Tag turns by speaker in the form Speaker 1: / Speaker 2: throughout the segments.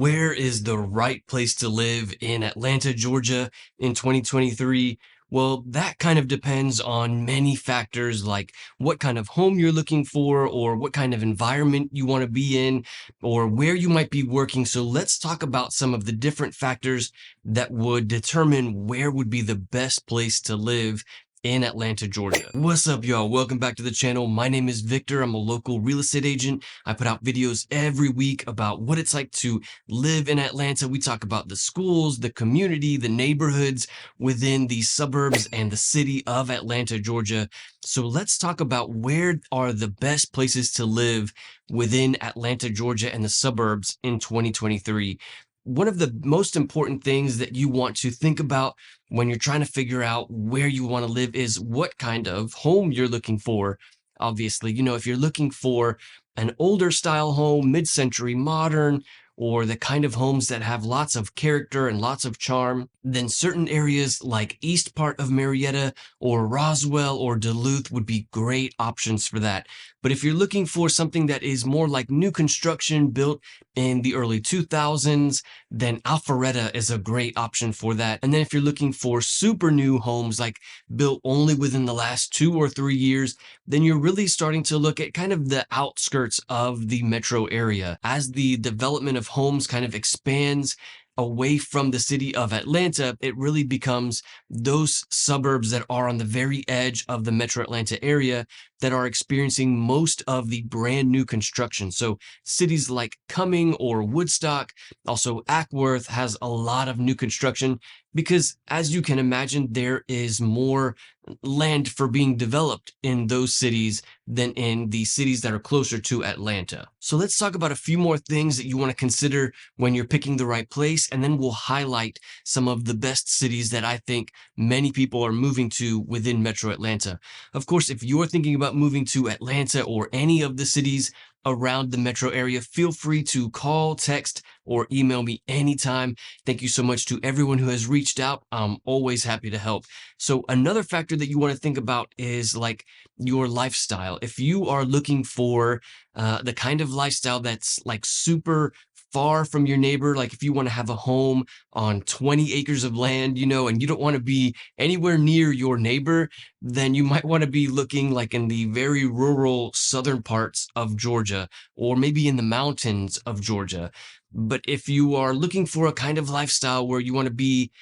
Speaker 1: Where is the right place to live in Atlanta, Georgia in 2023? Well, that kind of depends on many factors like what kind of home you're looking for, or what kind of environment you want to be in, or where you might be working. So let's talk about some of the different factors that would determine where would be the best place to live in Atlanta, Georgia. What's up, y'all? Welcome back to the channel. My name is Victor. I'm a local real estate agent. I put out videos every week about what it's like to live in Atlanta. We talk about the schools, the community, the neighborhoods within the suburbs and the city of Atlanta, Georgia. So let's talk about where are the best places to live within Atlanta, Georgia and the suburbs in 2023. One of the most important things that you want to think about when you're trying to figure out where you want to live is what kind of home you're looking for. Obviously, if you're looking for an older style home, mid-century modern, or the kind of homes that have lots of character and lots of charm, then certain areas like east part of Marietta or Roswell or Duluth would be great options for that. But if you're looking for something that is more like new construction built in the early 2000s, then Alpharetta is a great option for that. And then if you're looking for super new homes like built only within the last 2 or 3 years, then you're really starting to look at kind of the outskirts of the metro area. As the development of homes kind of expands away from the city of Atlanta, it really becomes those suburbs that are on the very edge of the metro Atlanta area that are experiencing most of the brand new construction. So cities like Cumming or Woodstock, also Ackworth has a lot of new construction because, as you can imagine, there is more land for being developed in those cities than in the cities that are closer to Atlanta. So let's talk about a few more things that you want to consider when you're picking the right place, and then we'll highlight some of the best cities that I think many people are moving to within Metro Atlanta. Of course, if you're thinking about moving to Atlanta or any of the cities around the metro area, feel free to call, text, or email me anytime. Thank you so much to everyone who has reached out. I'm always happy to help. So another factor that you want to think about is like your lifestyle. If you are looking for the kind of lifestyle that's like super far from your neighbor, like if you want to have a home on 20 acres of land, and you don't want to be anywhere near your neighbor, then you might want to be looking like in the very rural southern parts of Georgia, or maybe in the mountains of Georgia. But if you are looking for a kind of lifestyle where you want to be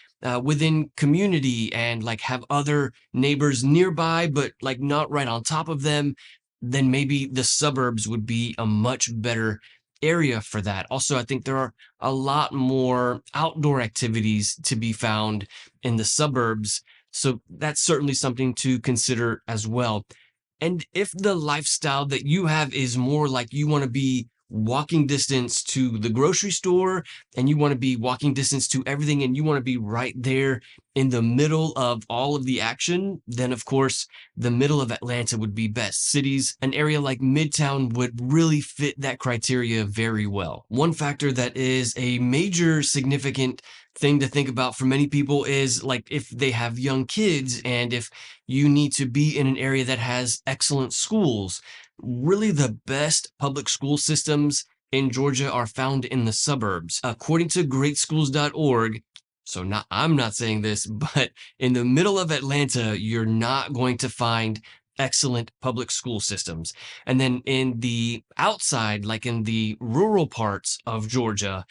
Speaker 1: within community and like have other neighbors nearby, but like not right on top of them, then maybe the suburbs would be a much better area for that. Also, I think there are a lot more outdoor activities to be found in the suburbs. So that's certainly something to consider as well. And if the lifestyle that you have is more like you want to be walking distance to the grocery store and you want to be walking distance to everything and you want to be right there in the middle of all of the action, then of course the middle of Atlanta would be best. Cities, an area like Midtown would really fit that criteria very well. One factor that is a major significant thing to think about for many people is like if they have young kids and if you need to be in an area that has excellent schools. Really, the best public school systems in Georgia are found in the suburbs. According to greatschools.org, so I'm not saying this, but in the middle of Atlanta, you're not going to find excellent public school systems. And then in the outside, like in the rural parts of Georgia,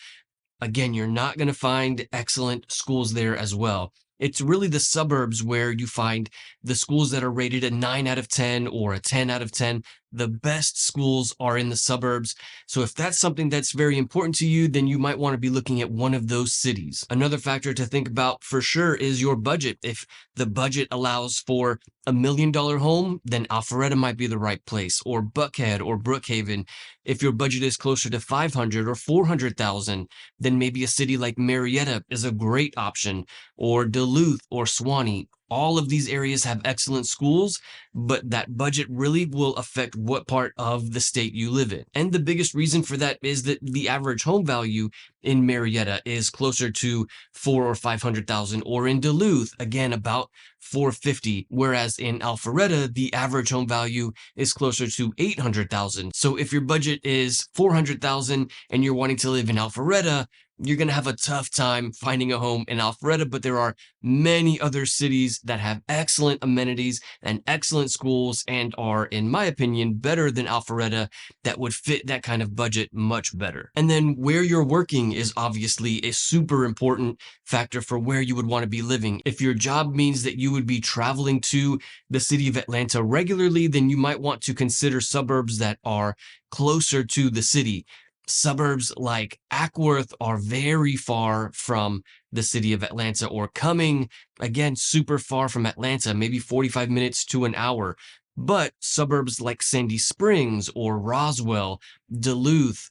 Speaker 1: again, you're not going to find excellent schools there as well. It's really the suburbs where you find the schools that are rated a 9 out of 10 or a 10 out of 10. The best schools are in the suburbs. So if that's something that's very important to you, then you might want to be looking at one of those cities. Another factor to think about for sure is your budget. If the budget allows for $1 million home, then Alpharetta might be the right place, or Buckhead or Brookhaven. If your budget is closer to 500 or 400,000, then maybe a city like Marietta is a great option, or Duluth or Swanee. All of these areas have excellent schools, but that budget really will affect what part of the state you live in. And the biggest reason for that is that the average home value in Marietta is closer to 400,000 or 500,000, or in Duluth, again, about 450, whereas in Alpharetta, the average home value is closer to 800,000. So if your budget is 400,000 and you're wanting to live in Alpharetta, you're going to have a tough time finding a home in Alpharetta, but there are many other cities that have excellent amenities and excellent schools and are, in my opinion, better than Alpharetta, that would fit that kind of budget much better. And then where you're working is obviously a super important factor for where you would want to be living. If your job means that you would be traveling to the city of Atlanta regularly, then you might want to consider suburbs that are closer to the city. Suburbs like Ackworth are very far from the city of Atlanta, or Cumming, again, super far from Atlanta, maybe 45 minutes to an hour. But suburbs like Sandy Springs or Roswell, Duluth,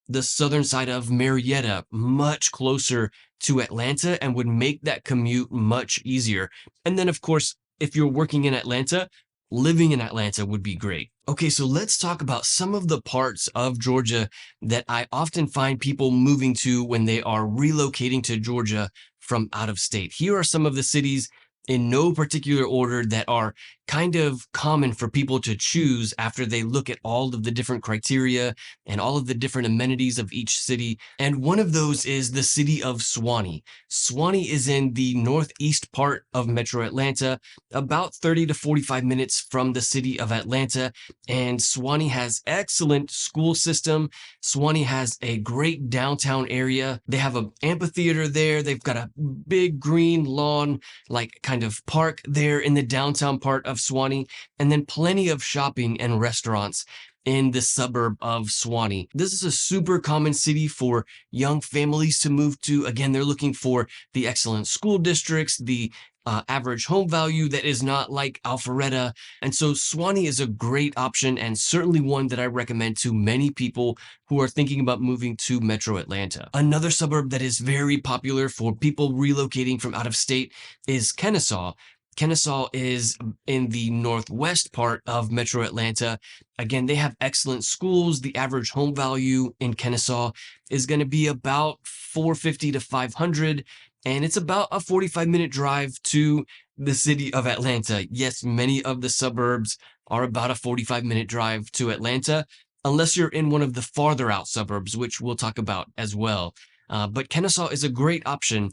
Speaker 1: the southern side of Marietta, much closer to Atlanta and would make that commute much easier. And then, of course, if you're working in Atlanta, living in Atlanta would be great. Okay, so let's talk about some of the parts of Georgia that I often find people moving to when they are relocating to Georgia from out of state. Here are some of the cities in no particular order that are kind of common for people to choose after they look at all of the different criteria and all of the different amenities of each city. And one of those is the city of Suwanee. Suwanee is in the northeast part of Metro Atlanta, about 30 to 45 minutes from the city of Atlanta. And Suwanee has excellent school system. Suwanee has a great downtown area. They have an amphitheater there. They've got a big green lawn, like kind of park there in the downtown part of Suwanee, and then plenty of shopping and restaurants in the suburb of Suwanee. This is a super common city for young families to move to. Again, they're looking for the excellent school districts, the average home value that is not like Alpharetta. And so Suwanee is a great option, and certainly one that I recommend to many people who are thinking about moving to Metro Atlanta. Another suburb that is very popular for people relocating from out of state is Kennesaw. Kennesaw is in the northwest part of Metro Atlanta. Again, they have excellent schools. The average home value in Kennesaw is going to be about 450 to 500, and it's about a 45-minute drive to the city of Atlanta. Yes, many of the suburbs are about a 45-minute drive to Atlanta, unless you're in one of the farther out suburbs, which we'll talk about as well. But Kennesaw is a great option.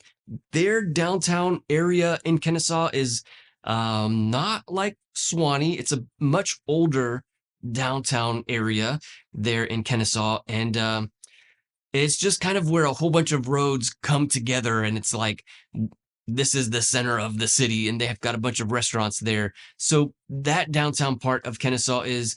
Speaker 1: Their downtown area in Kennesaw is not like Suwanee. It's a much older downtown area there in Kennesaw. And it's just kind of where a whole bunch of roads come together. And it's like, this is the center of the city, and they have got a bunch of restaurants there. So that downtown part of Kennesaw is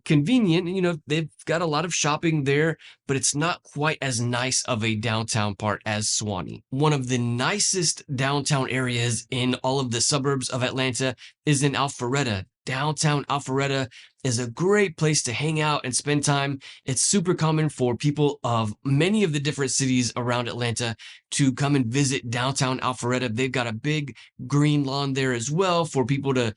Speaker 1: convenient. You know, they've got a lot of shopping there, but it's not quite as nice of a downtown part as Suwanee. One of the nicest downtown areas in all of the suburbs of Atlanta is in Alpharetta. Downtown Alpharetta is a great place to hang out and spend time. It's super common for people of many of the different cities around Atlanta to come and visit downtown Alpharetta. They've got a big green lawn there as well for people to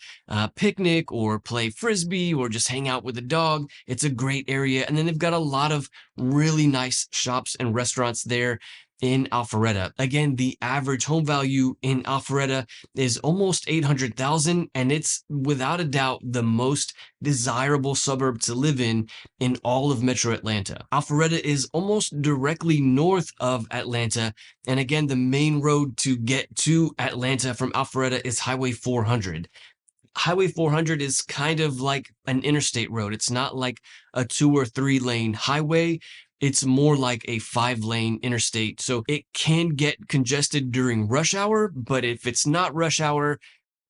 Speaker 1: picnic or play frisbee or just hang out with a dog. It's a great area. And then they've got a lot of really nice shops and restaurants there in Alpharetta. Again, the average home value in Alpharetta is almost 800,000, and it's without a doubt the most desirable suburb to live in all of Metro Atlanta. Alpharetta is almost directly north of Atlanta, and again, the main road to get to Atlanta from Alpharetta is Highway 400. Highway 400 is kind of like an interstate road. It's not like a 2 or 3 lane highway. It's more like a 5-lane interstate. So it can get congested during rush hour, but if it's not rush hour,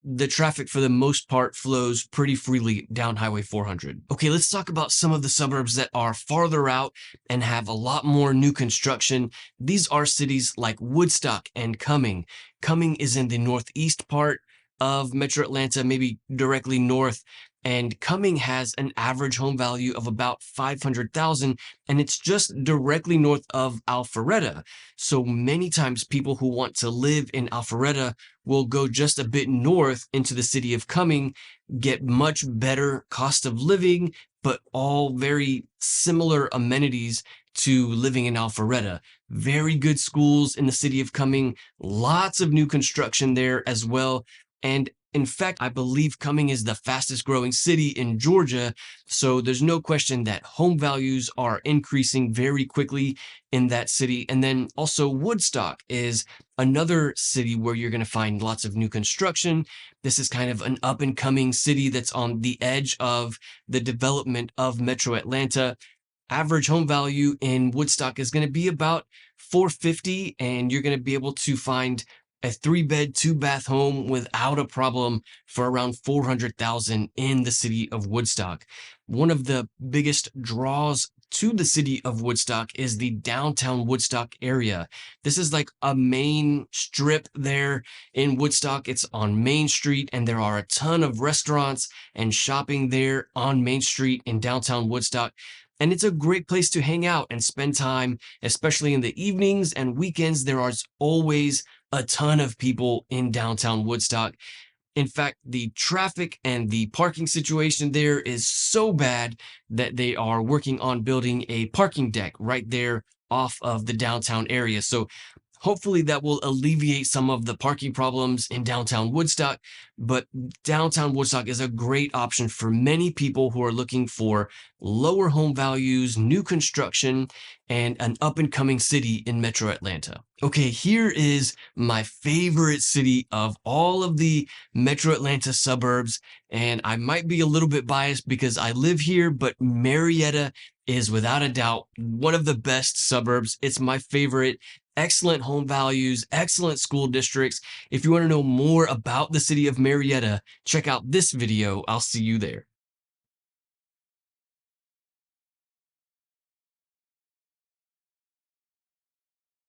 Speaker 1: the traffic for the most part flows pretty freely down Highway 400. Okay, let's talk about some of the suburbs that are farther out and have a lot more new construction. These are cities like Woodstock and Cumming. Cumming is in the northeast part of Metro Atlanta, maybe directly north. And Cumming has an average home value of about 500,000, and it's just directly north of Alpharetta. So many times people who want to live in Alpharetta will go just a bit north into the city of Cumming, get much better cost of living, but all very similar amenities to living in Alpharetta. Very good schools in the city of Cumming, lots of new construction there as well. And in fact, I believe Cumming is the fastest growing city in Georgia. So there's no question that home values are increasing very quickly in that city. And then also Woodstock is another city where you're going to find lots of new construction. This is kind of an up and coming city that's on the edge of the development of Metro Atlanta. Average home value in Woodstock is going to be about 450, and you're going to be able to find a 3-bed, 2-bath home without a problem for around 400,000 in the city of Woodstock. One of the biggest draws to the city of Woodstock is the downtown Woodstock area. This is like a main strip there in Woodstock. It's on Main Street, and there are a ton of restaurants and shopping there on Main Street in downtown Woodstock. And it's a great place to hang out and spend time, especially in the evenings and weekends. There are always a ton of people in downtown Woodstock. In fact, the traffic and the parking situation there is so bad that they are working on building a parking deck right there off of the downtown area. So hopefully that will alleviate some of the parking problems in downtown Woodstock. But downtown Woodstock is a great option for many people who are looking for lower home values, new construction, and an up and coming city in Metro Atlanta. Okay, here is my favorite city of all of the Metro Atlanta suburbs. And I might be a little bit biased because I live here, but Marietta is without a doubt one of the best suburbs. It's my favorite. Excellent home values, excellent school districts. If you want to know more about the city of Marietta, check out this video. I'll see you there.